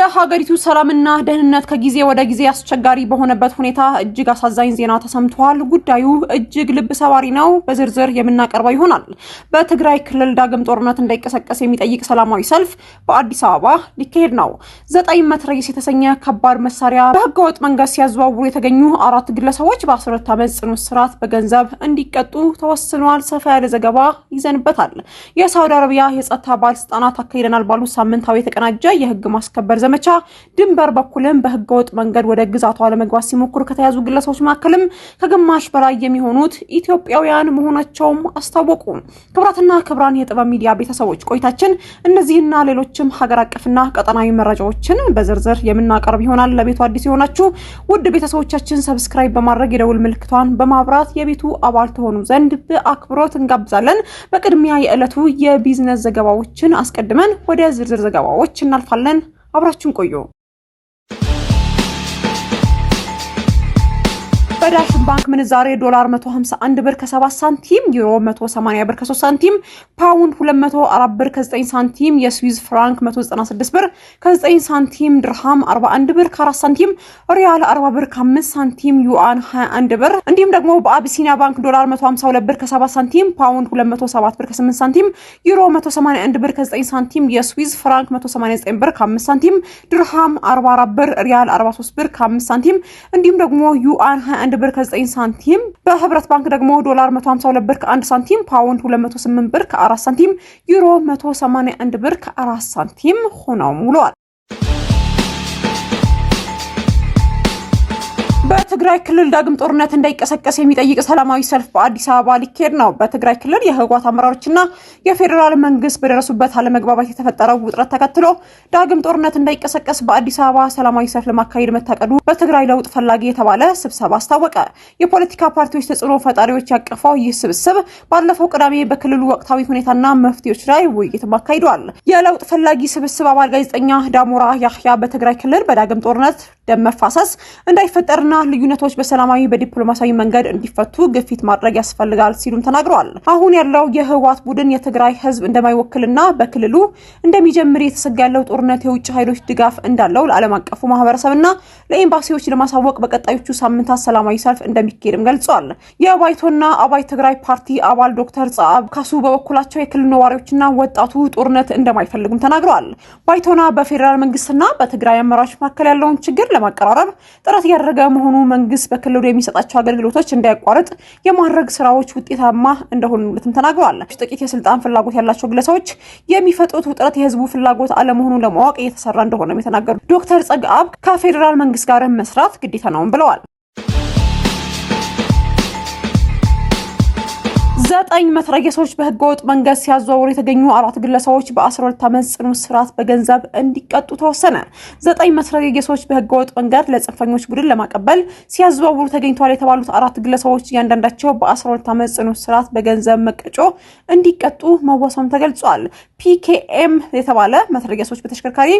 የሀገሪቱ ሰላምና ደህንነት ከጊዜ ወደ ጊዜ አስቸጋሪ በሆነበት ሁኔታ እጅግ አሳዛኝ ዜና ተሰምቷል። ጉዳዩ እጅግ ልብ ሰባሪ ነው። በዝርዝር የምናቀርበው ይሆናል። በትግራይ ክልል ዳግም ጦርነት እንዳይቀሰቀስ የሚጠይቅ ሰላማዊ ሰልፍ በአዲስ አበባ ሊካሄድ ነው። 9 መትረየስ የተሰኘ ከባድ መሳሪያ በህገወጥ መንገድ ሲያዘዋውሩ የተገኙ 4 ግለሰቦች በ12 ዓመት ጽኑ እስራት በገንዘብ እንዲቀጡ ተወስኗል። ሰፋ ያለ ዘገባ ይዘንበታል። የሳውዲ አረቢያ የጸጥታ ባለስልጣናት አካሂደናል ባሉት ሳምንታዊ የተቀናጀ የህግ ማስከበር ዘመቻ ድንበር በኩልም በህገወጥ መንገድ ወደ ግዛቷ ለመግባት ሲሞክሩ ከተያዙ ግለሰቦች መካከልም ከግማሽ በላይ የሚሆኑት ኢትዮጵያውያን መሆናቸውም አስታወቁ። ክብራትና ክብራን የጥበብ ሚዲያ ቤተሰቦች ቆይታችን እነዚህና ሌሎችም ሀገር አቀፍና ቀጠናዊ መረጃዎችን በዝርዝር የምናቀርብ ይሆናል። ለቤቱ አዲስ የሆናችሁ ውድ ቤተሰቦቻችን ሰብስክራይብ በማድረግ የደውል ምልክቷን በማብራት የቤቱ አባል ተሆኑ ዘንድ በአክብሮት እንጋብዛለን። በቅድሚያ የዕለቱ የቢዝነስ ዘገባዎችን አስቀድመን ወደ ዝርዝር ዘገባዎች እናልፋለን። አብራችሁን ቆዩ። በዳሽን ባንክ ምንዛሬ ዶላር 151 ብር ከ7 ሳንቲም፣ ዩሮ 180 ብር ከ3 ሳንቲም፣ ፓውንድ 204 ብር ከ9 ሳንቲም፣ የስዊዝ ፍራንክ 196 ብር ከ9 ሳንቲም፣ ድርሃም 41 ብር ከ4 ሳንቲም፣ ሪያል 40 ብር ከ5 ሳንቲም፣ ዩአን 21 ብር እንዲሁም ደግሞ በአቢሲኒያ ባንክ ዶላር 152 ብር ከ7 ሳንቲም፣ ፓውንድ 207 ብር ከ8 ሳንቲም፣ ዩሮ 181 ብር ከ9 ሳንቲም፣ የስዊዝ ፍራንክ 189 ብር ከ5 ሳንቲም፣ ድርሃም 44 ብር፣ ሪያል 43 ብር ከ5 ሳንቲም እንዲሁም ደግሞ ዩአን 21 ብር ከ9 ሳንቲም። በህብረት ባንክ ደግሞ ዶላር 152 ብር ከ1 ሳንቲም፣ ፓውንድ 208 ብር ከ4 ሳንቲም፣ ዩሮ 181 ብር ከ4 ሳንቲም ሆነው ውለዋል። በትግራይ ክልል ዳግም ጦርነት እንዳይቀሰቀስ የሚጠይቅ ሰላማዊ ሰልፍ በአዲስ አበባ ሊካሄድ ነው። በትግራይ ክልል የህወሓት አመራሮችና የፌዴራል መንግስት በደረሱበት አለመግባባት የተፈጠረው ውጥረት ተከትሎ ዳግም ጦርነት እንዳይቀሰቀስ በአዲስ አበባ ሰላማዊ ሰልፍ ለማካሄድ መታቀዱ በትግራይ ለውጥ ፈላጊ የተባለ ስብሰባ አስታወቀ። የፖለቲካ ፓርቲዎች ተጽዕኖ ፈጣሪዎች ያቀፈው ይህ ስብስብ ባለፈው ቅዳሜ በክልሉ ወቅታዊ ሁኔታና መፍትሄዎች ላይ ውይይት አካሂዷል። የለውጥ ፈላጊ ስብስብ አባል ጋዜጠኛ ዳሞራ ያህያ በትግራይ ክልል በዳግም ጦርነት ደም መፋሰስ እንዳይፈጠርና ልዩነቶች በሰላማዊ በዲፕሎማሲያዊ መንገድ እንዲፈቱ ግፊት ማድረግ ያስፈልጋል ሲሉም ተናግረዋል። አሁን ያለው የህወሓት ቡድን የትግራይ ህዝብ እንደማይወክልና በክልሉ እንደሚጀምር የተሰጋ ያለው ጦርነት የውጭ ኃይሎች ድጋፍ እንዳለው ለዓለም አቀፉ ማህበረሰብና ለኤምባሲዎች ለማሳወቅ በቀጣዮቹ ሳምንታት ሰላማዊ ሰልፍ እንደሚካሄድም ገልጿል። የባይቶና አባይ ትግራይ ፓርቲ አባል ዶክተር ጻአብ ካሱ በበኩላቸው የክልሉ ነዋሪዎችና ወጣቱ ጦርነት እንደማይፈልጉም ተናግረዋል። ባይቶና በፌዴራል መንግስትና በትግራይ አመራሮች መካከል ያለውን ችግር ለማቀራረብ ጥረት ያደረገ መሆኑ መንግስት በክልሉ የሚሰጣቸው አገልግሎቶች እንዳይቋረጥ የማድረግ ስራዎች ውጤታማ እንደሆኑለትም ተናግረዋል። ጥቂት የስልጣን ፍላጎት ያላቸው ግለሰቦች የሚፈጥሩት ውጥረት የህዝቡ ፍላጎት አለመሆኑን ለማወቅ እየተሰራ እንደሆነ የተናገሩት ዶክተር ጸጋብ ከፌዴራል መንግስት ጋር መስራት ግዴታ ነው ብለዋል። 9 መትረየሶች በህገወጥ መንገድ ሲያዘዋውሩ የተገኙ 4 ግለሰቦች በ12 ዓመት ጽኑ እስራት በገንዘብ እንዲቀጡ ተወሰነ። 9 መትረየሶች በህገወጥ መንገድ ለጽንፈኞች ቡድን ለማቀበል ሲያዘዋውሩ ተገኝተዋል የተባሉት 4 ግለሰቦች እያንዳንዳቸው በ12 ዓመት ጽኑ እስራት በገንዘብ መቀጮ እንዲቀጡ መወሰኑም ተገልጿል። ፒኬኤም የተባለ መትረየሶች በተሽከርካሪ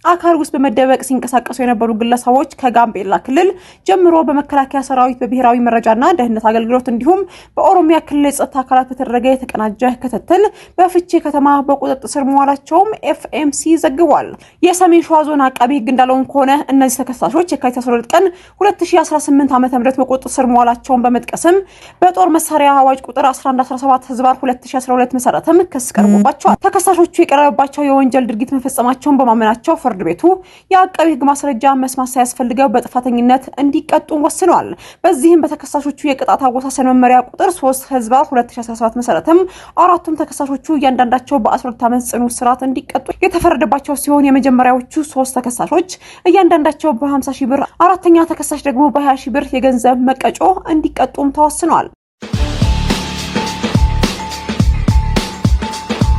አካል ውስጥ በመደበቅ ሲንቀሳቀሱ የነበሩ ግለሰቦች ከጋምቤላ ክልል ጀምሮ በመከላከያ ሰራዊት በብሔራዊ መረጃና ደህንነት አገልግሎት እንዲሁም በኦሮሚያ ክልል የጸጥታ አካላት በተደረገ የተቀናጀ ክትትል በፍቼ ከተማ በቁጥጥር ስር መዋላቸውም ኤፍኤምሲ ዘግቧል። የሰሜን ሸዋ ዞን አቃቢ ህግ እንዳለውን ከሆነ እነዚህ ተከሳሾች የካቲት 12 ቀን 2018 ዓ.ም በቁጥጥር ስር መዋላቸውን በመጥቀስም በጦር መሳሪያ አዋጅ ቁጥር 1117/2012 መሰረትም ክስ ቀርቦባቸዋል። ተከሳሾቹ የቀረበባቸው የወንጀል ድርጊት መፈጸማቸውን በማመናቸው ፍርድ ቤቱ የአቃቢ ህግ ማስረጃ መስማት ሳያስፈልገው በጥፋተኝነት እንዲቀጡ ወስኗል። በዚህም በተከሳሾቹ የቅጣት አወሳሰን መመሪያ ቁጥር 3/2017 መሰረትም አራቱም ተከሳሾቹ እያንዳንዳቸው በ12 ዓመት ጽኑ እስራት እንዲቀጡ የተፈረደባቸው ሲሆን የመጀመሪያዎቹ 3 ተከሳሾች እያንዳንዳቸው በ50 ሺህ ብር፣ አራተኛ ተከሳሽ ደግሞ በ20 ሺህ ብር የገንዘብ መቀጮ እንዲቀጡም ተወስኗል።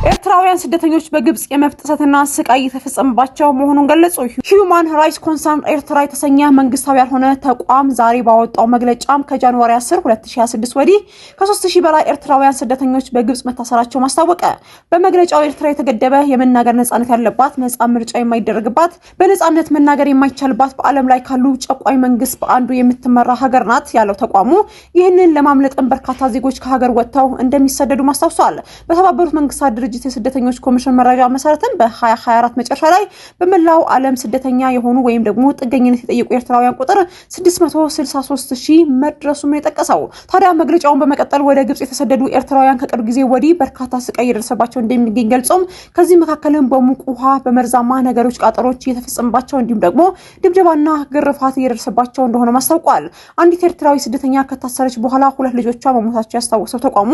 ኤርትራውያን ስደተኞች በግብጽ የመብት ጥሰትና ስቃይ የተፈጸመባቸው መሆኑን ገለጹ። ሂዩማን ራይትስ ኮንሰርን ኤርትራ የተሰኘ መንግስታዊ ያልሆነ ተቋም ዛሬ ባወጣው መግለጫም ከጃንዋሪ 10 2026 ወዲህ ከ3000 በላይ ኤርትራውያን ስደተኞች በግብጽ መታሰራቸው ማስታወቀ። በመግለጫው ኤርትራ የተገደበ የመናገር ነጻነት ያለባት፣ ነጻ ምርጫ የማይደረግባት፣ በነጻነት መናገር የማይቻልባት በዓለም ላይ ካሉ ጨቋኝ መንግስት በአንዱ የምትመራ ሀገር ናት ያለው ተቋሙ ይህንን ለማምለጥም በርካታ ዜጎች ከሀገር ወጥተው እንደሚሰደዱ ማስታውሷል። በተባበሩት መንግስታት ድርጅት ድርጅት የስደተኞች ኮሚሽን መረጃ መሰረትም በ2024 መጨረሻ ላይ በመላው ዓለም ስደተኛ የሆኑ ወይም ደግሞ ጥገኝነት የጠየቁ ኤርትራውያን ቁጥር 663,000 መድረሱን ነው የጠቀሰው። ታዲያ መግለጫውን በመቀጠል ወደ ግብጽ የተሰደዱ ኤርትራውያን ከቅርብ ጊዜ ወዲህ በርካታ ስቃይ የደረሰባቸው እንደሚገኝ ገልጾም ከዚህ መካከልም በሙቅ ውሃ፣ በመርዛማ ነገሮች ቃጠሎች እየተፈጸመባቸው እንዲሁም ደግሞ ድብደባና ግርፋት እየደረሰባቸው እንደሆነ ማስታውቋል። አንዲት ኤርትራዊ ስደተኛ ከታሰረች በኋላ 2 ልጆቿ መሞታቸው ያስታወሰው ተቋሙ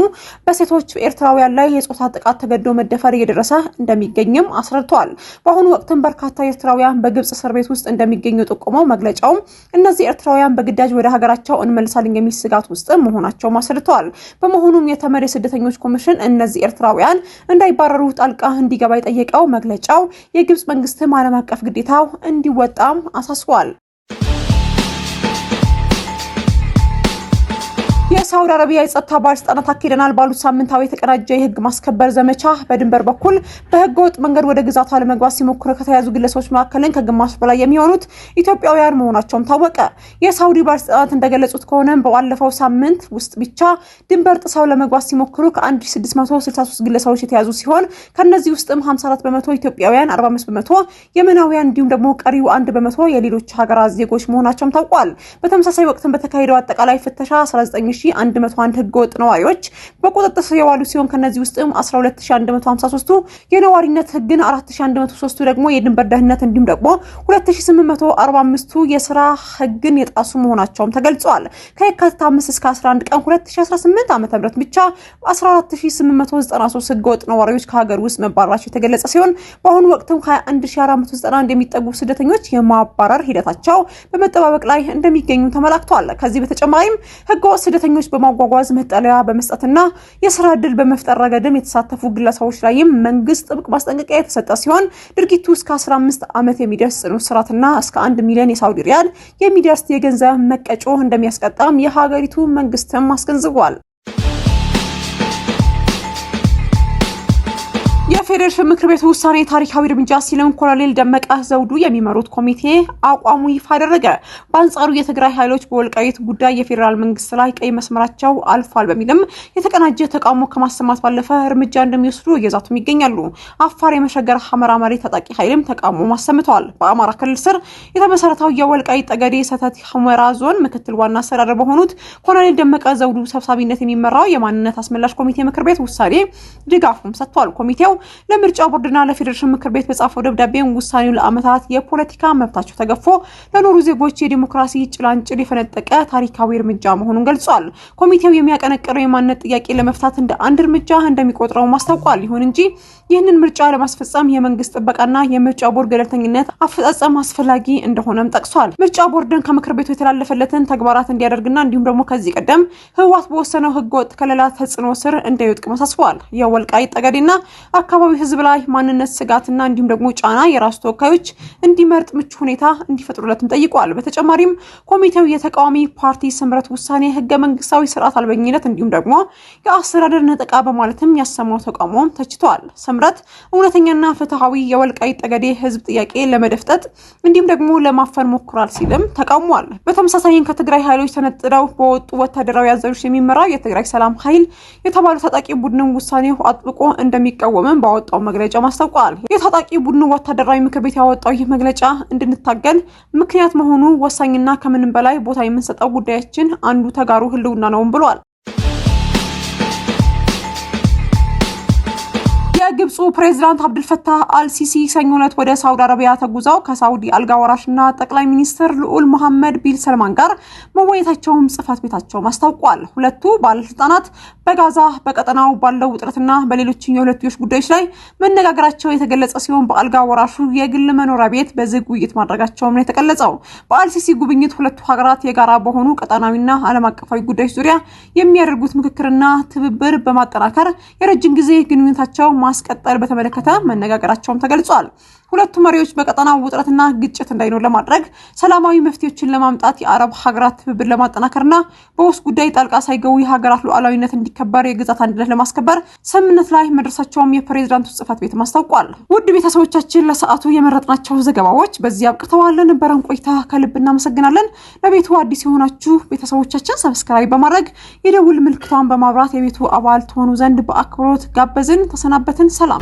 በሴቶች ኤርትራውያን ላይ የጾታ ጥቃት ተገዶ መደፈር እየደረሰ እንደሚገኝም አስረድቷል። በአሁኑ ወቅትም በርካታ ኤርትራውያን በግብጽ እስር ቤት ውስጥ እንደሚገኙ ጠቁመው መግለጫው እነዚህ ኤርትራውያን በግዳጅ ወደ ሀገራቸው እንመልሳለን የሚል ስጋት ውስጥ መሆናቸው አስረድተዋል። በመሆኑም የተመድ የስደተኞች ኮሚሽን እነዚህ ኤርትራውያን እንዳይባረሩ ጣልቃ እንዲገባ የጠየቀው መግለጫው የግብጽ መንግስትም ዓለም አቀፍ ግዴታው እንዲወጣም አሳስቧል። የሳውዲ አረቢያ የጸጥታ ባለስልጣናት አካሂደናል ባሉት ሳምንታዊ የተቀናጀ የህግ ማስከበር ዘመቻ በድንበር በኩል በህገ ወጥ መንገድ ወደ ግዛቷ ለመግባት ሲሞክሩ ከተያዙ ግለሰቦች መካከልን ከግማሽ በላይ የሚሆኑት ኢትዮጵያውያን መሆናቸውም ታወቀ። የሳውዲ ባለስልጣናት እንደገለጹት ከሆነ ባለፈው ሳምንት ውስጥ ብቻ ድንበር ጥሰው ለመግባት ሲሞክሩ ከ1663 ግለሰቦች የተያዙ ሲሆን ከነዚህ ውስጥም 54 በመቶ ኢትዮጵያውያን፣ 45 በመቶ የመናውያን እንዲሁም ደግሞ ቀሪው 1 በመቶ የሌሎች ሀገራት ዜጎች መሆናቸውም ታውቋል። በተመሳሳይ ወቅትም በተካሄደው አጠቃላይ ፍተሻ 19101 ህገወጥ ነዋሪዎች በቁጥጥር ስር የዋሉ ሲሆን ከነዚህ ውስጥም 12153ቱ የነዋሪነት ህግን፣ 4103ቱ ደግሞ የድንበር ደህንነት እንዲሁም ደግሞ 2845ቱ የስራ ህግን የጣሱ መሆናቸውም ተገልጿል። ከየካቲት 5 እስከ 11 ቀን 2018 ዓ.ም ብቻ 14893 ህገወጥ ነዋሪዎች ከሀገር ውስጥ መባረራቸው የተገለጸ ሲሆን በአሁኑ ወቅትም 21491 የሚጠጉ ስደተኞች የማባረር ሂደታቸው በመጠባበቅ ላይ እንደሚገኙ ተመላክቷል። ከዚህ በተጨማሪም ህገወጥ ስደተኞች በማጓጓዝ መጠለያ በመስጠትና የስራ ዕድል በመፍጠር ረገድም የተሳተፉ ግለሰቦች ላይም መንግስት ጥብቅ ማስጠንቀቂያ የተሰጠ ሲሆን ድርጊቱ እስከ 15 ዓመት የሚደርስ ጽኑ እስራትና እስከ 1 ሚሊዮን የሳውዲ ሪያል የሚደርስ የገንዘብ መቀጮ እንደሚያስቀጣም የሀገሪቱ መንግስትም አስገንዝቧል። የፌዴሬሽን ምክር ቤቱ ውሳኔ ታሪካዊ እርምጃ ሲልም ኮሎኔል ደመቀ ዘውዱ የሚመሩት ኮሚቴ አቋሙ ይፋ አደረገ። በአንጻሩ የትግራይ ኃይሎች በወልቃይት ጉዳይ የፌዴራል መንግስት ላይ ቀይ መስመራቸው አልፏል በሚልም የተቀናጀ ተቃውሞ ከማሰማት ባለፈ እርምጃ እንደሚወስዱ እየዛቱም ይገኛሉ። አፋር የመሸገር ሐመራ መሬት ታጣቂ ኃይልም ተቃውሞ ማሰምተዋል። በአማራ ክልል ስር የተመሰረተው የወልቃይት ጠገዴ ሰተት ሁመራ ዞን ምክትል ዋና አስተዳደር በሆኑት ኮሎኔል ደመቀ ዘውዱ ሰብሳቢነት የሚመራው የማንነት አስመላሽ ኮሚቴ ምክር ቤት ውሳኔ ድጋፉም ሰጥቷል። ኮሚቴው ለምርጫ ቦርድና ለፌዴሬሽን ምክር ቤት በጻፈው ደብዳቤ ውሳኔው ለዓመታት የፖለቲካ መብታቸው ተገፎ ለኖሩ ዜጎች የዲሞክራሲ ጭላንጭል የፈነጠቀ ታሪካዊ እርምጃ መሆኑን ገልጿል። ኮሚቴው የሚያቀነቅነው የማንነት ጥያቄ ለመፍታት እንደ አንድ እርምጃ እንደሚቆጥረው ማስታውቋል። ይሁን እንጂ ይህንን ምርጫ ለማስፈጸም የመንግስት ጥበቃና የምርጫ ቦርድ ገለልተኝነት አፈጻጸም አስፈላጊ እንደሆነም ጠቅሷል። ምርጫ ቦርድን ከምክር ቤቱ የተላለፈለትን ተግባራት እንዲያደርግና እንዲሁም ደግሞ ከዚህ ቀደም ህወሓት በወሰነው ህገወጥ ከለላ ተጽዕኖ ስር እንዳይወድቅ ማሳስቧል። የወልቃይት ጠገዴና አካባቢው ህዝብ ላይ ማንነት ስጋትና እንዲሁም ደግሞ ጫና የራሱ ተወካዮች እንዲመርጥ ምቹ ሁኔታ እንዲፈጥሩለትም ጠይቋል። በተጨማሪም ኮሚቴው የተቃዋሚ ፓርቲ ስምረት ውሳኔ ህገ መንግስታዊ ስርዓት አልበኝነት እንዲሁም ደግሞ የአስተዳደር ነጠቃ በማለትም ያሰማው ተቃውሞም ተችቷል። ስምረት እውነተኛና ፍትሃዊ የወልቃይት ጠገዴ ህዝብ ጥያቄ ለመደፍጠጥ እንዲሁም ደግሞ ለማፈን ሞክሯል ሲልም ተቃውሟል። በተመሳሳይም ከትግራይ ኃይሎች ተነጥለው በወጡ ወታደራዊ አዛዦች የሚመራው የትግራይ ሰላም ኃይል የተባሉ ታጣቂ ቡድንን ውሳኔው አጥብቆ እንደሚቃወምም ባወጣው መግለጫ ማስታውቋል። የታጣቂ ቡድኑ ወታደራዊ ምክር ቤት ያወጣው ይህ መግለጫ እንድንታገል ምክንያት መሆኑ ወሳኝና ከምንም በላይ ቦታ የምንሰጠው ጉዳያችን አንዱ ተጋሩ ህልውና ነውም ብሏል። የግብፁ ፕሬዝዳንት አብዱልፈታህ አልሲሲ ሰኞ ዕለት ወደ ሳውዲ አረቢያ ተጉዘው ከሳውዲ አልጋ ወራሽና ጠቅላይ ሚኒስትር ልዑል መሐመድ ቢን ሰልማን ጋር መወያየታቸውን ጽህፈት ቤታቸው አስታውቋል። ሁለቱ ባለስልጣናት በጋዛ በቀጠናው ባለው ውጥረትና በሌሎች የሁለትዮሽ ጉዳዮች ላይ መነጋገራቸው የተገለጸ ሲሆን በአልጋ ወራሹ የግል መኖሪያ ቤት በዝግ ውይይት ማድረጋቸውም ነው የተገለጸው። በአልሲሲ ጉብኝት ሁለቱ ሀገራት የጋራ በሆኑ ቀጠናዊና ዓለም አቀፋዊ ጉዳዮች ዙሪያ የሚያደርጉት ምክክርና ትብብር በማጠናከር የረጅም ጊዜ ግንኙነታቸው ማስቀጠል በተመለከተ መነጋገራቸውም ተገልጿል። ሁለቱ መሪዎች በቀጠናው ውጥረትና ግጭት እንዳይኖር ለማድረግ ሰላማዊ መፍትሄዎችን ለማምጣት የአረብ ሀገራት ትብብር ለማጠናከርና በውስጥ ጉዳይ ጣልቃ ሳይገቡ የሀገራት ሉዓላዊነት እንዲከበር የግዛት አንድነት ለማስከበር ስምምነት ላይ መድረሳቸውም የፕሬዝዳንቱ ጽህፈት ቤት ማስታውቋል። ውድ ቤተሰቦቻችን ለሰዓቱ የመረጥናቸው ዘገባዎች በዚህ አብቅተዋል። ነበረን ቆይታ ከልብ እናመሰግናለን። ለቤቱ አዲስ የሆናችሁ ቤተሰቦቻችን ሰብስክራይብ በማድረግ የደውል ምልክቷን በማብራት የቤቱ አባል ትሆኑ ዘንድ በአክብሮት ጋበዝን። ተሰናበትን። ሰላም።